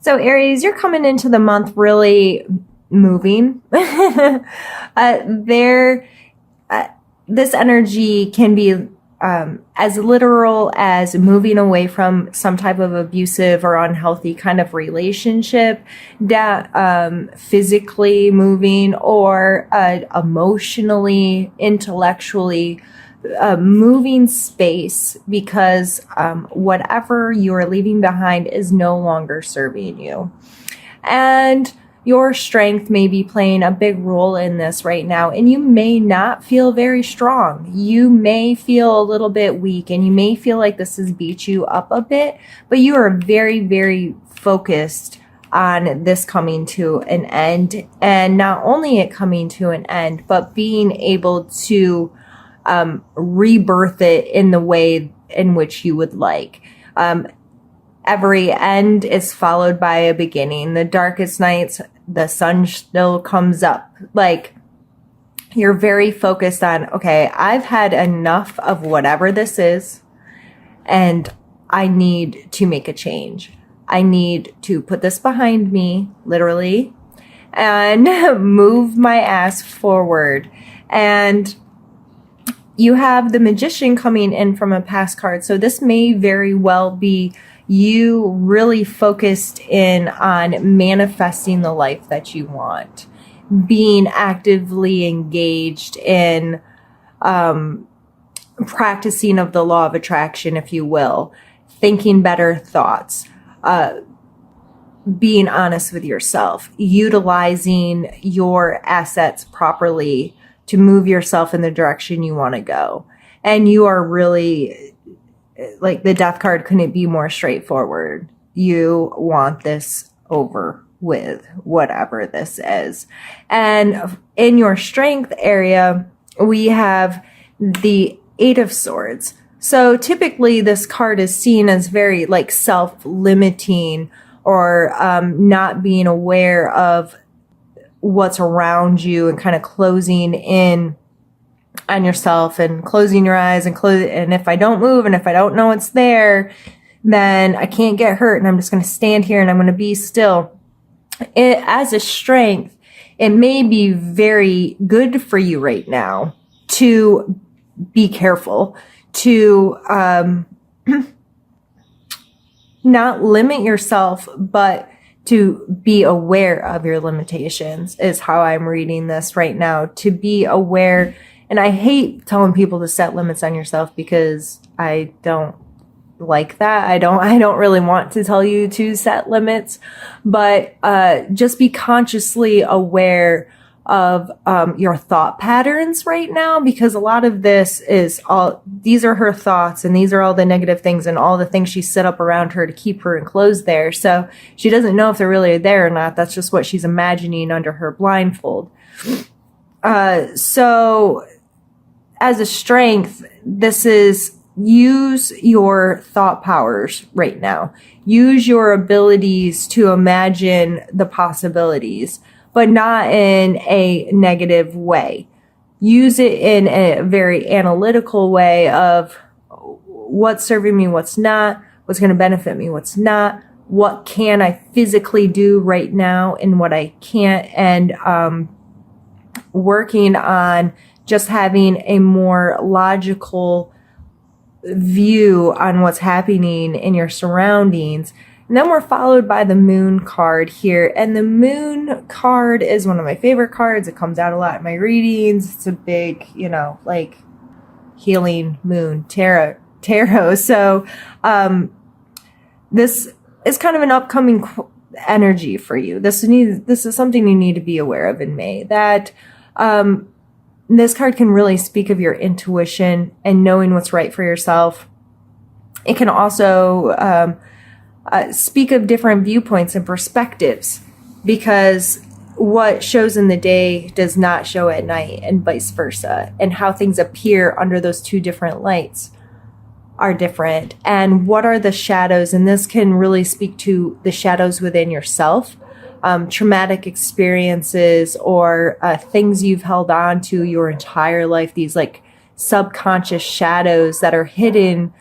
So Aries, you're coming into the month really moving. There, this energy can be as literal as moving away from some type of abusive or unhealthy kind of relationship, that physically moving, or emotionally, intellectually moving space, because whatever you are leaving behind is no longer serving you. And your strength may be playing a big role in this right now, and you may not feel very strong. You may feel a little bit weak, and you may feel like this has beat you up a bit, but you are very, very focused on this coming to an end, and not only it coming to an end, but being able to rebirth it in the way in which you would like. Every end is followed by a beginning. The darkest nights, the sun still comes up. Like, you're very focused on, okay, I've had enough of whatever this is, and I need to make a change. I need to put this behind me, literally, and move my ass forward. And you have the Magician coming in from a past card. So this may very well be you really focused in on manifesting the life that you want, being actively engaged in practicing of the law of attraction, if you will, thinking better thoughts, being honest with yourself, utilizing your assets properly to move yourself in the direction you want to go. And you are really, like, the Death card couldn't be more straightforward. You want this over with, whatever this is. And in your strength area, we have the Eight of Swords. So typically this card is seen as very like self-limiting, or not being aware of what's around you, and kind of closing in on yourself and closing your eyes and and if I don't move and if I don't know it's there, then I can't get hurt, and I'm just going to stand here and I'm going to be still. As a strength, it may be very good for you right now to be careful, to not limit yourself, but to be aware of your limitations, is how I'm reading this right now. To be aware. And I hate telling people to set limits on yourself, because I don't like that. I don't really want to tell you to set limits, but just be consciously aware of your thought patterns right now, because a lot of this is these are her thoughts, and these are all the negative things and all the things she set up around her to keep her enclosed there. So she doesn't know if they're really there or not. That's just what she's imagining under her blindfold. So as a strength, this is, use your thought powers right now. Use your abilities to imagine the possibilities, but not in a negative way. Use it in a very analytical way of what's serving me, what's not, what's going to benefit me, what's not, what can I physically do right now and what I can't, and working on just having a more logical view on what's happening in your surroundings. And then we're followed by the Moon card here. And the Moon card is one of my favorite cards. It comes out a lot in my readings. It's a big, like, healing moon, tarot. So this is kind of an upcoming energy for you. This is something you need to be aware of in May. That this card can really speak of your intuition and knowing what's right for yourself. It can also speak of different viewpoints and perspectives, because what shows in the day does not show at night, and vice versa. And how things appear under those two different lights are different. And what are the shadows? And this can really speak to the shadows within yourself. Traumatic experiences, or things you've held on to your entire life, these like subconscious shadows that are hidden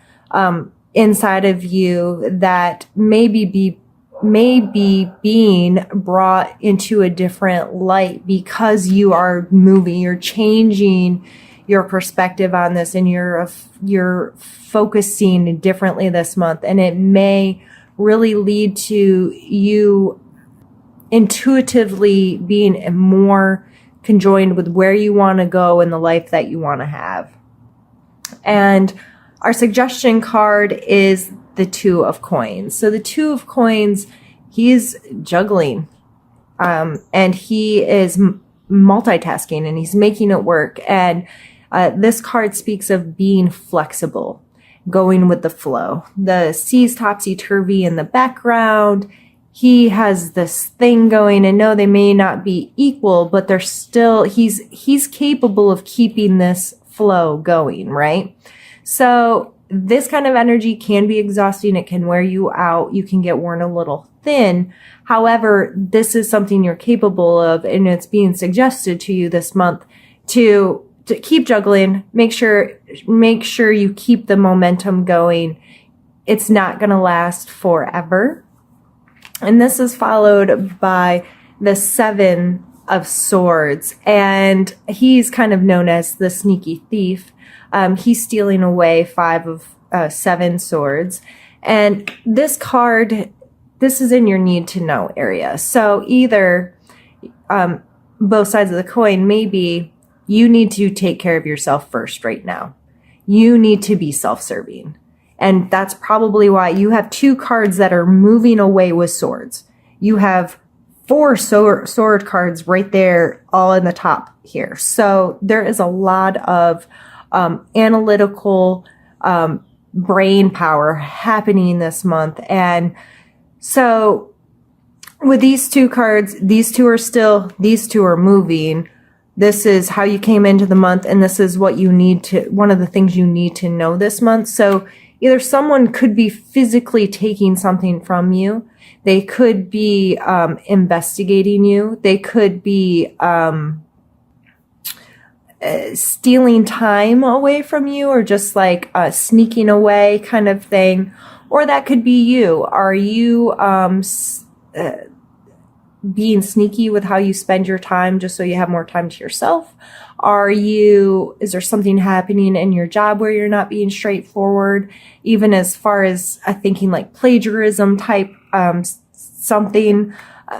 inside of you, that maybe may be being brought into a different light because you are moving, you're changing your perspective on this, and you're focusing differently this month. And it may really lead to you intuitively being more conjoined with where you want to go in the life that you want to have. And our suggestion card is the Two of Coins. So the Two of Coins, he's juggling, and he is multitasking, and he's making it work. And this card speaks of being flexible, going with the flow. The sea's topsy-turvy in the background. He has this thing going, and no, they may not be equal, but they're still, he's capable of keeping this flow going, right? So this kind of energy can be exhausting. It can wear you out. You can get worn a little thin. However, this is something you're capable of, and it's being suggested to you this month to keep juggling. Make sure you keep the momentum going. It's not going to last forever. And this is followed by the Seven of Swords, and he's kind of known as the sneaky thief. He's stealing away 5 of 7 swords. And this card, this is in your need to know area. So either both sides of the coin, maybe you need to take care of yourself first right now. You need to be self-serving. And that's probably why you have 2 cards that are moving away with swords. You have 4 sword cards right there, all in the top here. So there is a lot of analytical brain power happening this month. And so with these 2 cards, these 2 are moving. This is how you came into the month, and this is what you need to, one of the things you need to know this month. So either someone could be physically taking something from you. They could be investigating you. They could be stealing time away from you, or just like sneaking away kind of thing. Or that could be you. Are you being sneaky with how you spend your time just so you have more time to yourself? Is there something happening in your job where you're not being straightforward, even as far as thinking like plagiarism type something?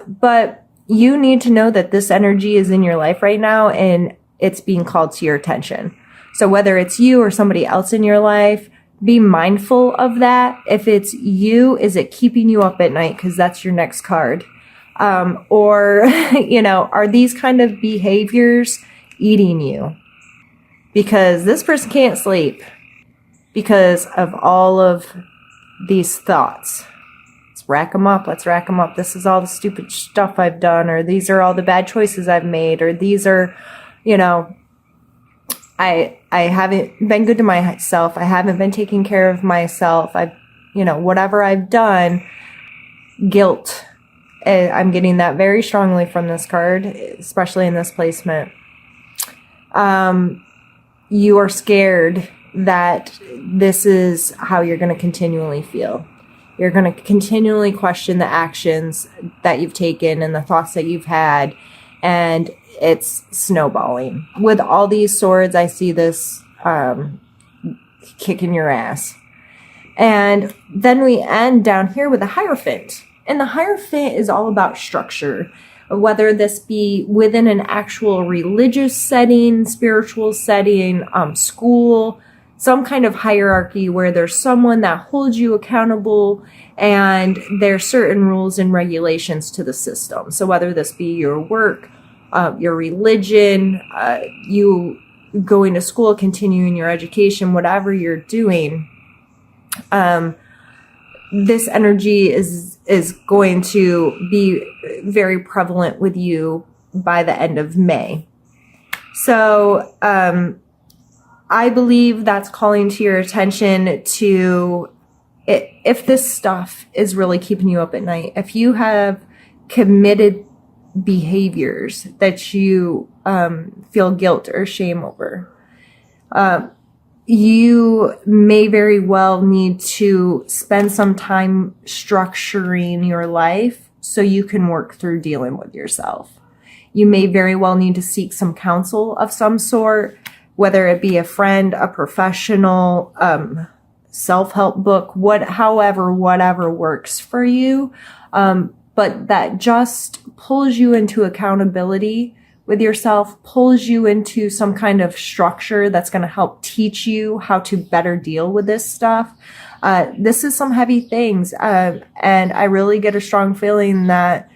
But you need to know that this energy is in your life right now, and it's being called to your attention. So whether it's you or somebody else in your life, be mindful of that. If it's you, is it keeping you up at night? Because that's your next card. Or, are these kind of behaviors eating you? Because this person can't sleep because of all of these thoughts. Let's rack them up. This is all the stupid stuff I've done, or these are all the bad choices I've made, or these are, I haven't been good to myself. I haven't been taking care of myself. Whatever I've done, guilt. I'm getting that very strongly from this card, especially in this placement. You are scared that this is how you're going to continually feel. You're going to continually question the actions that you've taken and the thoughts that you've had, and it's snowballing. With all these swords, I see this kicking your ass. And then we end down here with the Hierophant. And the Hierophant is all about structure, whether this be within an actual religious setting, spiritual setting, school, some kind of hierarchy where there's someone that holds you accountable, and there's certain rules and regulations to the system. So whether this be your work, your religion, you going to school, continuing your education, whatever you're doing, this energy is going to be very prevalent with you by the end of May. So I believe that's calling to your attention to if this stuff is really keeping you up at night, if you have committed behaviors that you feel guilt or shame over, you may very well need to spend some time structuring your life so you can work through dealing with yourself. You may very well need to seek some counsel of some sort, whether it be a friend, a professional, self-help book, whatever works for you. But that just pulls you into accountability with yourself, pulls you into some kind of structure that's going to help teach you how to better deal with this stuff. This is some heavy things. And I really get a strong feeling that,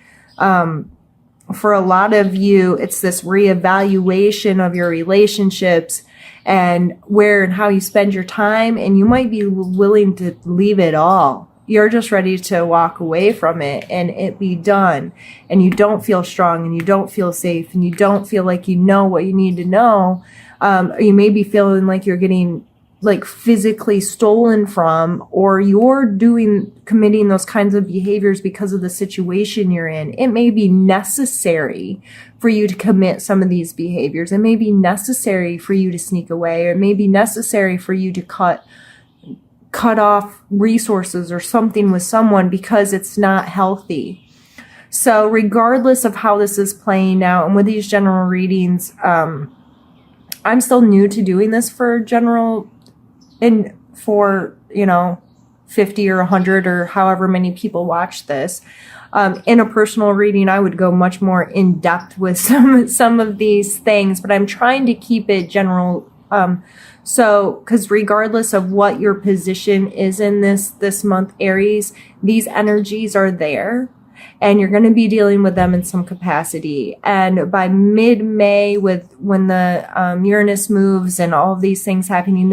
for a lot of you, it's this reevaluation of your relationships and where and how you spend your time. And you might be willing to leave it all. You're just ready to walk away from it and it be done. And you don't feel strong and you don't feel safe and you don't feel like you know what you need to know. Or you may be feeling like you're getting like physically stolen from, or you're committing those kinds of behaviors because of the situation you're in. It may be necessary for you to commit some of these behaviors. It may be necessary for you to sneak away, or it may be necessary for you to cut off resources or something with someone because it's not healthy. So regardless of how this is playing out, and with these general readings, I'm still new to doing this for general, and for, 50 or 100 or however many people watch this. In a personal reading, I would go much more in depth with some of these things, but I'm trying to keep it general. So, because regardless of what your position is in this month, Aries, these energies are there and you're going to be dealing with them in some capacity. And by mid-May, when the Uranus moves and all of these things happening,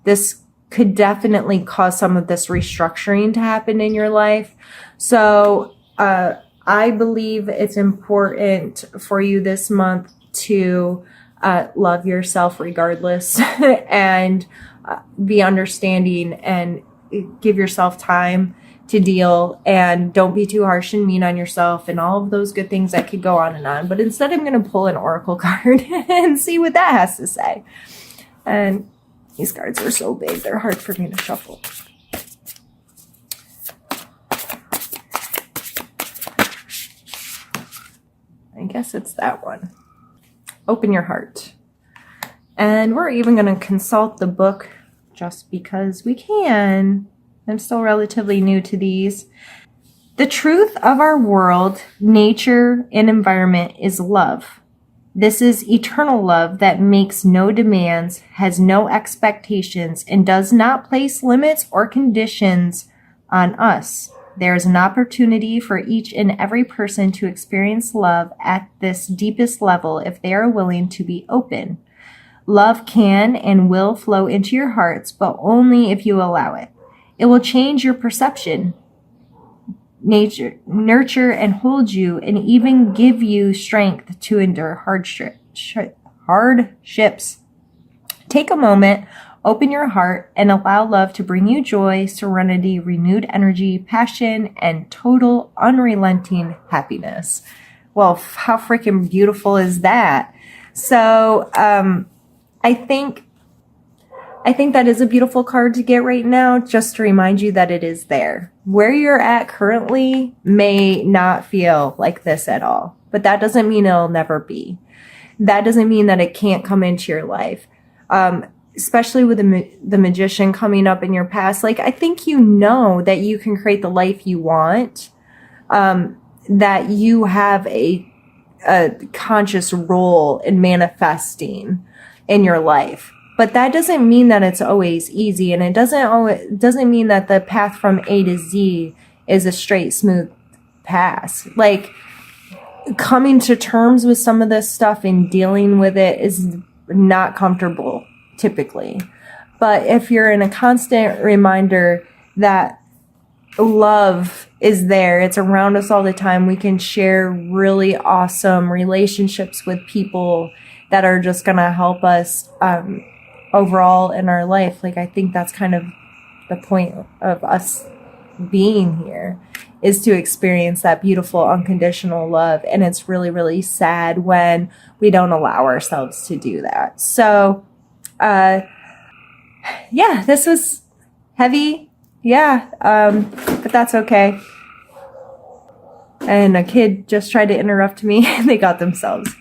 this could definitely cause some of this restructuring to happen in your life. So, I believe it's important for you this month to love yourself regardless and be understanding and give yourself time to deal, and don't be too harsh and mean on yourself and all of those good things that could go on and on. But instead, I'm going to pull an oracle card and see what that has to say. And these cards are so big, they're hard for me to shuffle. I guess it's that one. Open your heart. And we're even going to consult the book just because we can. I'm still relatively new to these. The truth of our world, nature, and environment is love. This is eternal love that makes no demands, has no expectations, and does not place limits or conditions on us. There is an opportunity for each and every person to experience love at this deepest level if they are willing to be open. Love can and will flow into your hearts, but only if you allow it. It will change your perception, nurture and hold you, and even give you strength to endure hardships. Take a moment, open your heart, and allow love to bring you joy, serenity, renewed energy, passion, and total unrelenting happiness. Well, how freaking beautiful is that? So, I think that is a beautiful card to get right now, just to remind you that it is there. Where you're at currently may not feel like this at all, but that doesn't mean it'll never be. That doesn't mean that it can't come into your life. Especially with the Magician coming up in your past. Like, I think you know that you can create the life you want, that you have a conscious role in manifesting in your life. But that doesn't mean that it's always easy, and it doesn't mean that the path from A to Z is a straight, smooth path. Like, coming to terms with some of this stuff and dealing with it is not comfortable, typically. But if you're in a constant reminder that love is there, it's around us all the time, we can share really awesome relationships with people that are just going to help us, overall in our life. Like, I think that's kind of the point of us being here, is to experience that beautiful unconditional love. And it's really, really sad when we don't allow ourselves to do that. So, yeah, this was heavy. Yeah, but that's okay. And a kid just tried to interrupt me. They got themselves.